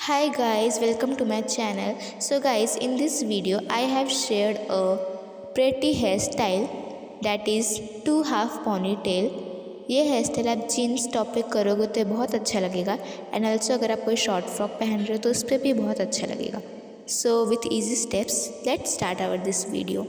Hi guys, welcome to my channel. So guys, in this video I have shared a pretty hairstyle that is two half ponytail. ये hair style आप jeans top पे करोगे तो बहुत अच्छा लगेगा and also अगर आप कोई शॉर्ट फ्रॉक पहन रहे हो तो उस पर भी बहुत अच्छा लगेगा. So with easy steps let's start our this video.